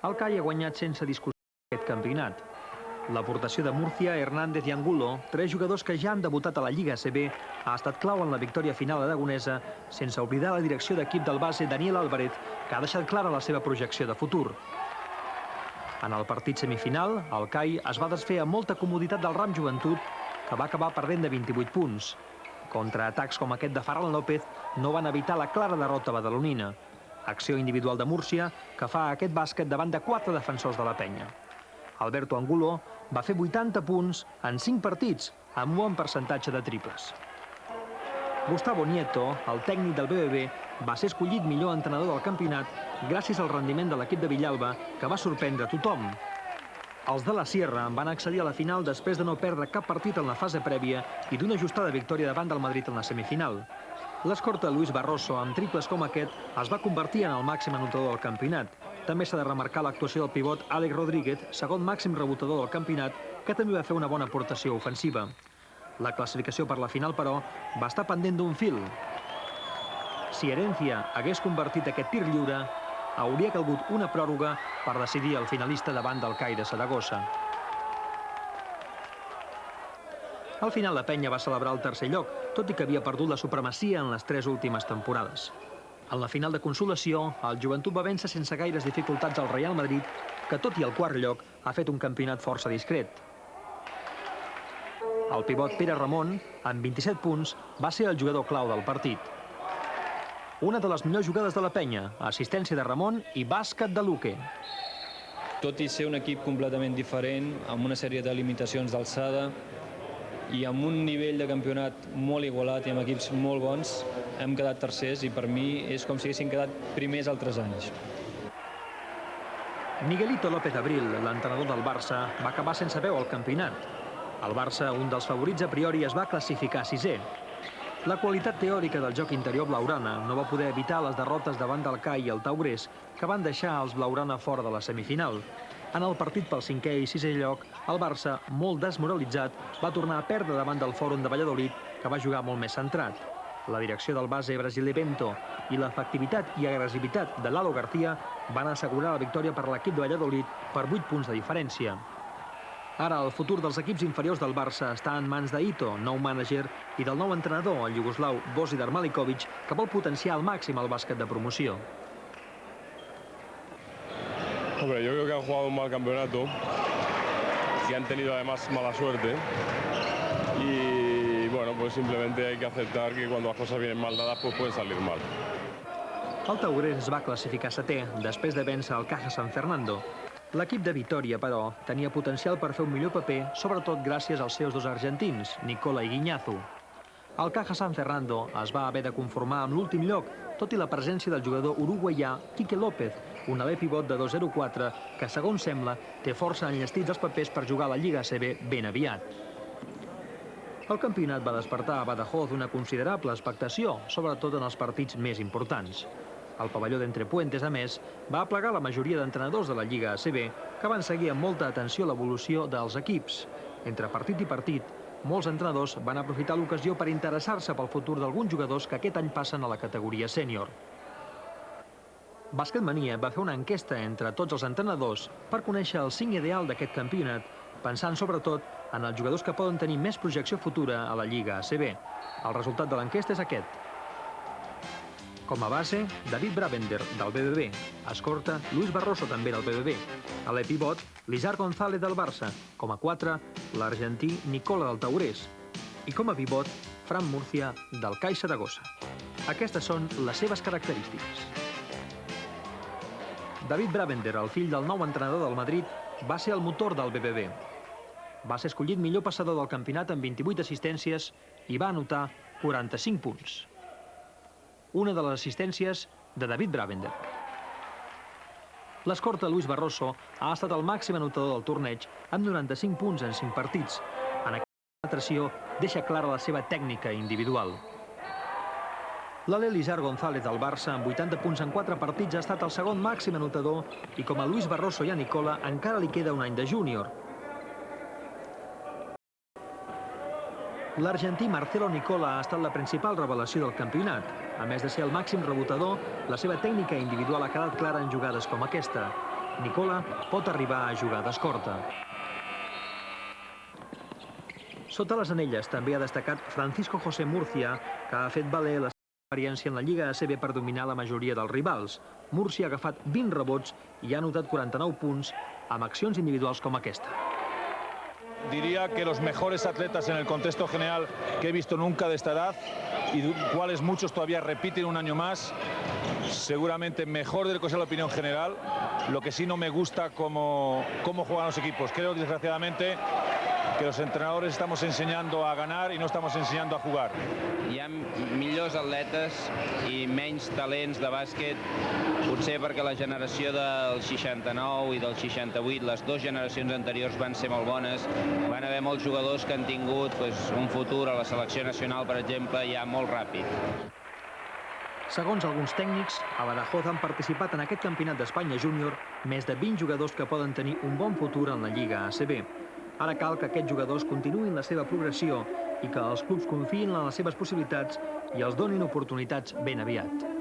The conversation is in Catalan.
El CAI ha guanyat sense discussió aquest campionat. L'aportació de Murcia, Hernández i Angulo, 3 jugadors que ja han debutat a la Lliga ACB, ha estat clau en la victòria final aragonesa, sense oblidar la direcció d'equip del base Daniel Álvarez, que ha deixat clara la seva projecció de futur. En el partit semifinal, el CAI es va desfer amb molta comoditat del Ram Joventut, que va acabar perdent de 28 punts. Contraatacs com aquest de Ferran López no van evitar la clara derrota badalonina. Acció individual de Múrcia que fa aquest bàsquet davant de 4 defensors de la penya. Alberto Angulo va fer 80 punts en 5 partits, amb un bon percentatge de triples. Gustavo Nieto, el tècnic del BBB, va ser escollit millor entrenador del campionat gràcies al rendiment de l'equip de Villalba, que va sorprendre tothom. Els de la Sierra van accedir a la final després de no perdre cap partit en la fase prèvia i d'una ajustada victòria davant del Madrid en la semifinal. L'escorta Luis Barroso, amb triples com aquest, es va convertir en el màxim anotador del campionat. També s'ha de remarcar l'actuació del pivot Àlex Rodríguez, segon màxim rebotador del campionat, que també va fer una bona aportació ofensiva. La classificació per la final, però, va estar pendent d'un fil. Si Herencia hagués convertit aquest tir lliure, hauria calgut una pròrroga per decidir el finalista davant del CAI de Saragossa. Al final, la penya va celebrar el tercer lloc, tot i que havia perdut la supremacia en les 3 últimes temporades. En la final de consolació, el Joventut va vèncer sense gaires dificultats al Real Madrid, que tot i el quart lloc ha fet un campionat força discret. El pivot Pere Ramon, amb 27 punts, va ser el jugador clau del partit. Una de les millors jugades de la penya, assistència de Ramon i bàsquet de Luque. Tot i ser un equip completament diferent, amb una sèrie de limitacions d'alçada i amb un nivell de campionat molt igualat i amb equips molt bons, hem quedat tercers i per mi és com si haguessin quedat primers altres anys. Miguelito López Abril, l'entrenador del Barça, va acabar sense veu al campionat. El Barça, un dels favorits a priori, es va classificar 6è. La qualitat teòrica del joc interior blaugrana no va poder evitar les derrotes davant del CAI i el Taurés, que van deixar els blaugrana fora de la semifinal. En el partit pel 5è i 6è lloc, el Barça, molt desmoralitzat, va tornar a perdre davant del Fòrum de Valladolid, que va jugar molt més centrat. La direcció del base brasiler Bento i l'efectivitat i agressivitat de Lalo García van assegurar la victòria per l'equip de Valladolid per 8 punts de diferència. Ara, el futur dels equips inferiors del Barça està en mans d'Ito, nou mànager, i del nou entrenador, el iugoslau Božidar Malinković, que vol potenciar al màxim el bàsquet de promoció. Hombre, yo creo que han jugado un mal campeonato y han tenido además mala suerte. Y bueno, pues simplemente hay que aceptar que cuando las cosas vienen mal dadas, pues pueden salir mal. El Taurés es va classificar 7è, després de vèncer el Caja San Fernando. L'equip de Vitòria, però, tenia potencial per fer un millor paper, sobretot gràcies als seus 2 argentins, Nicola i Guiñazo. El Caja San Fernando es va haver de conformar amb l'últim lloc, tot i la presència del jugador uruguaià Quique López, un aler pivot de 2,04 que, segons sembla, té força enllestits els papers per jugar a la Lliga ACB ben aviat. El campionat va despertar a Badajoz una considerable expectació, sobretot en els partits més importants. El pavelló d'Entrepuentes, a més, va aplegar la majoria d'entrenadors de la Lliga ACB, que van seguir amb molta atenció l'evolució dels equips. Entre partit i partit, molts entrenadors van aprofitar l'ocasió per interessar-se pel futur d'alguns jugadors que aquest any passen a la categoria sènior. Basketmania va fer una enquesta entre tots els entrenadors per conèixer el 5 ideal d'aquest campionat, pensant sobretot en els jugadors que poden tenir més projecció futura a la Lliga ACB. El resultat de l'enquesta és aquest. Com a base, David Bravender, del BBB. Escorta, Luis Barroso, també del BBB. A l'epivot, Lizard González, del Barça. Com a 4, l'argentí Nicola, del Taurés. I com a pivot, Fran Murcia, del CAI Saragossa. Aquestes són les seves característiques. David Bravender, el fill del nou entrenador del Madrid, va ser el motor del BBB. Va ser escollit millor passador del campionat amb 28 assistències i va anotar 45 punts. Una de les assistències de David Bravender. L'escorta Luis Barroso ha estat el màxim anotador del torneig amb 95 punts en 5 partits. En aquesta penetració deixa clara la seva tècnica individual. L'Ale Lizard González del Barça, amb 80 punts en 4 partits, ha estat el segon màxim anotador i com a Luis Barroso i a Nicola encara li queda un any de júnior. L'argentí Marcelo Nicola ha estat la principal revelació del campionat. A més de ser el màxim rebotador, la seva tècnica individual ha quedat clara en jugades com aquesta. Nicola pot arribar a jugades corta. Sota les anelles també ha destacat Francisco José Murcia, que ha fet valer la seva experiència en la Lliga ACB per dominar la majoria dels rivals. Murcia ha agafat 20 rebots i ha anotat 49 punts amb accions individuals com aquesta. Diría que los mejores atletas en el contexto general que he visto nunca de esta edad y cuales muchos todavía repiten un año más. Seguramente mejor de lo que es la opinión general. Lo que sí no me gusta cómo juegan los equipos. Creo que desgraciadamente que los entrenadores estamos enseñando a ganar y no estamos enseñando a jugar. Hi ha millors atletes i menys talents de bàsquet, potser perquè la generació del 69 i del 68, les dues generacions anteriors van ser molt bones, van haver molts jugadors que han tingut un futur a la selecció nacional, per exemple, ja molt ràpid. Segons alguns tècnics, a Badajoz han participat en aquest campionat d'Espanya júnior més de 20 jugadors que poden tenir un bon futur en la Lliga ACB. Ara cal que aquests jugadors continuïn la seva progressió i que els clubs confiïn en les seves possibilitats i els donin oportunitats ben aviat.